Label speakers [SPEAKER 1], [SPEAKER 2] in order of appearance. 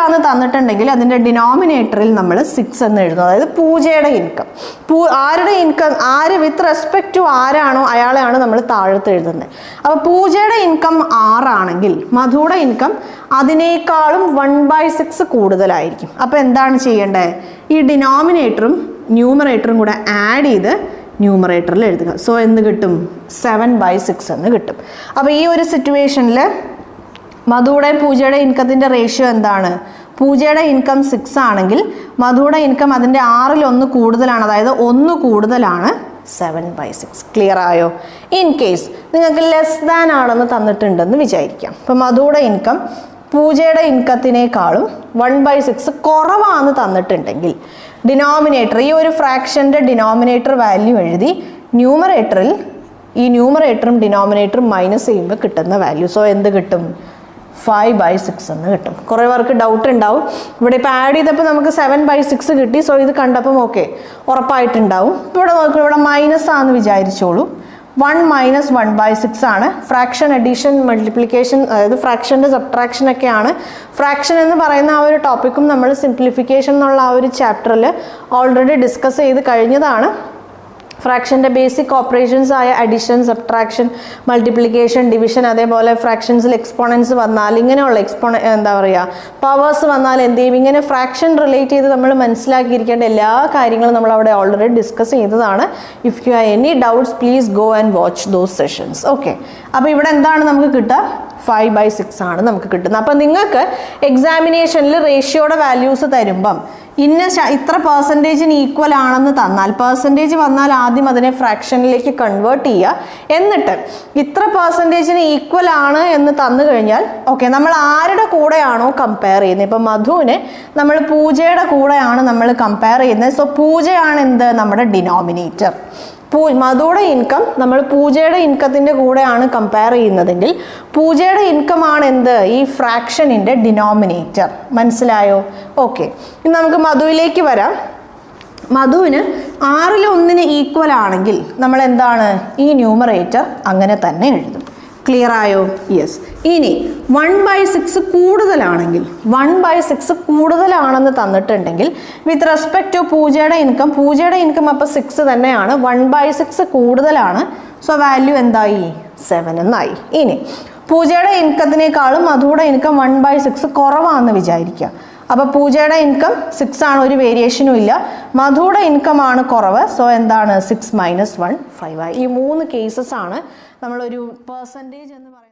[SPEAKER 1] പൂജയാന്ന് തന്നിട്ടുണ്ടെങ്കിൽ അതിൻ്റെ ഡിനോമിനേറ്ററിൽ നമ്മൾ 6 എന്ന് എഴുതും. അതായത് പൂജയുടെ ഇൻകം. ആരുടെ ഇൻകം, ആര് വിത്ത് റെസ്പെക്ട് ടു ആരാണോ അയാളെയാണ് നമ്മൾ താഴത്ത് എഴുതുന്നത്. അപ്പോൾ പൂജയുടെ ഇൻകം 6 ആണെങ്കിൽ മധുയുടെ ഇൻകം അതിനേക്കാളും 1/6 കൂടുതലായിരിക്കും. അപ്പോൾ എന്താണ് ചെയ്യേണ്ടത്? ഈ ഡിനോമിനേറ്ററും ന്യൂമറേറ്ററും കൂടെ ആഡ് ചെയ്ത് ന്യൂമറേറ്ററിൽ എഴുതുക. സോ എന്ത് കിട്ടും? 7/6 എന്ന് കിട്ടും. അപ്പോൾ ഈ ഒരു സിറ്റുവേഷനിൽ മധുവുടെയും പൂജയുടെ ഇൻകത്തിൻ്റെ റേഷ്യോ എന്താണ്? പൂജയുടെ ഇൻകം 6 ആണെങ്കിൽ മധുയുടെ ഇൻകം അതിൻ്റെ 6-1 കൂടുതലാണ്, അതായത് 1 കൂടുതലാണ് 7/6. ക്ലിയർ ആയോ? ഇൻ കേസ് നിങ്ങൾക്ക് ലെസ് ദാൻ ആണെന്ന് തന്നിട്ടുണ്ടെന്ന് വിചാരിക്കാം. അപ്പോൾ മധുയുടെ ഇൻകം പൂജയുടെ ഇൻകത്തിനേക്കാളും 1/6 കുറവാണെന്ന് തന്നിട്ടുണ്ടെങ്കിൽ ഡിനോമിനേറ്റർ, ഈ ഒരു ഫ്രാക്ഷൻ്റെ ഡിനോമിനേറ്റർ വാല്യൂ എഴുതി ന്യൂമറേറ്ററിൽ ഈ ന്യൂമറേറ്ററും ഡിനോമിനേറ്ററും മൈനസ് ചെയ്യുമ്പോൾ കിട്ടുന്ന വാല്യൂ. സോ എന്ത് കിട്ടും? 5/6 എന്ന് കിട്ടും. കുറേ പേർക്ക് ഡൗട്ട് ഉണ്ടാവും. ഇവിടെ ഇപ്പോൾ ആഡ് ചെയ്തപ്പോൾ നമുക്ക് 7/6 കിട്ടി. സോ ഇത് കണ്ടപ്പം ഓക്കെ ഉറപ്പായിട്ടുണ്ടാവും. ഇവിടെ നോക്കുക, ഇവിടെ മൈനസ് ആണെന്ന് വിചാരിച്ചോളൂ. 1 മൈനസ് 1/6 ആണ്. ഫ്രാക്ഷൻ അഡീഷൻ മൾട്ടിപ്ലിക്കേഷൻ, അതായത് ഫ്രാക്ഷൻ്റെ സബ്ട്രാക്ഷൻ ഒക്കെയാണ്. ഫ്രാക്ഷൻ എന്ന് പറയുന്ന ആ ഒരു ടോപ്പിക്കും നമ്മൾ സിംപ്ലിഫിക്കേഷൻ എന്നുള്ള ആ ഒരു ചാപ്റ്ററിൽ ഓൾറെഡി ഡിസ്കസ് ചെയ്ത് കഴിഞ്ഞതാണ്. ഫ്രാക്ഷൻ്റെ ബേസിക് ഓപ്പറേഷൻസ് ആയ അഡിഷൻ, സബ്ട്രാക്ഷൻ, മൾട്ടിപ്ലിക്കേഷൻ, ഡിവിഷൻ, അതേപോലെ ഫ്രാക്ഷൻസിൽ എക്സ്പോണൻസ് വന്നാൽ, ഇങ്ങനെയുള്ള എന്താ പറയുക, പവേഴ്സ് വന്നാൽ എന്ത് ചെയ്യും, ഇങ്ങനെ ഫ്രാക്ഷൻ റിലേറ്റ് ചെയ്ത് നമ്മൾ മനസ്സിലാക്കിയിരിക്കേണ്ട എല്ലാ കാര്യങ്ങളും നമ്മൾ അവിടെ ഓൾറെഡി ഡിസ്കസ് ചെയ്തതാണ്. If you have any doubts please go and watch those sessions. Okay, അപ്പോൾ ഇവിടെ എന്താണ് നമുക്ക് കിട്ടുക? 5/6 ആണ് നമുക്ക് കിട്ടുന്നത്. അപ്പം നിങ്ങൾക്ക് എക്സാമിനേഷനിൽ റേഷ്യോയുടെ വാല്യൂസ് തരുമ്പം ഇത്ര പെർസെൻറ്റേജിന് ഈക്വൽ ആണെന്ന് തന്നാൽ, പെർസെൻറ്റേജ് വന്നാൽ ആദ്യം അതിനെ ഫ്രാക്ഷനിലേക്ക് കൺവേർട്ട് ചെയ്യുക. എന്നിട്ട് ഇത്ര പെർസെൻറ്റേജിന് ഈക്വൽ ആണ് എന്ന് തന്നു കഴിഞ്ഞാൽ ഓക്കെ, നമ്മൾ ആരുടെ കൂടെയാണോ കമ്പയർ ചെയ്യുന്നത്, ഇപ്പം മധുവിനെ നമ്മൾ പൂജയുടെ കൂടെയാണ് നമ്മൾ കമ്പയർ ചെയ്യുന്നത്. സോ പൂജയാണ് എന്ത്? നമ്മുടെ ഡിനോമിനേറ്റർ. മധുയുടെ ഇൻകം നമ്മൾ പൂജയുടെ ഇൻകത്തിൻ്റെ കൂടെയാണ് കമ്പയർ ചെയ്യുന്നതെങ്കിൽ പൂജയുടെ ഇൻകമാണ് എന്ത്? ഈ ഫ്രാക്ഷനിൻ്റെ ഡിനോമിനേറ്റർ. മനസ്സിലായോ? ഓക്കെ, ഇനി നമുക്ക് മധുവിലേക്ക് വരാം. മധുവിന് 6-1 ഈക്വൽ ആണെങ്കിൽ നമ്മൾ എന്താണ്? ഈ ന്യൂമറേറ്റർ അങ്ങനെ തന്നെ എഴുതും. ക്ലിയർ ആയോ? യെസ്. ഇനി 1/6 കൂടുതലാണെങ്കിൽ, 1/6 കൂടുതലാണെന്ന് തന്നിട്ടുണ്ടെങ്കിൽ വിത്ത് റെസ്പെക്ട് ടു പൂജയുടെ ഇൻകം അപ്പോൾ 6 തന്നെയാണ്. 1/6 കൂടുതലാണ്. സോ വാല്യൂ എന്തായി? 7 എന്നായി. ഇനി പൂജയുടെ ഇൻകത്തിനേക്കാളും മധുയുടെ ഇൻകം 1/6 കുറവാണെന്ന് വിചാരിക്കുക. അപ്പോൾ പൂജയുടെ ഇൻകം 6 ആണ്, ഒരു വേരിയേഷനും ഇല്ല. മധുയുടെ ഇൻകം ആണ് കുറവ്. സോ എന്താണ്? 6 - 1 5 ആയി. ഈ 3 കേസസ് ആണ് നമ്മളൊരു പെർസെൻറ്റേജ് എന്ന് പറയുന്നത്.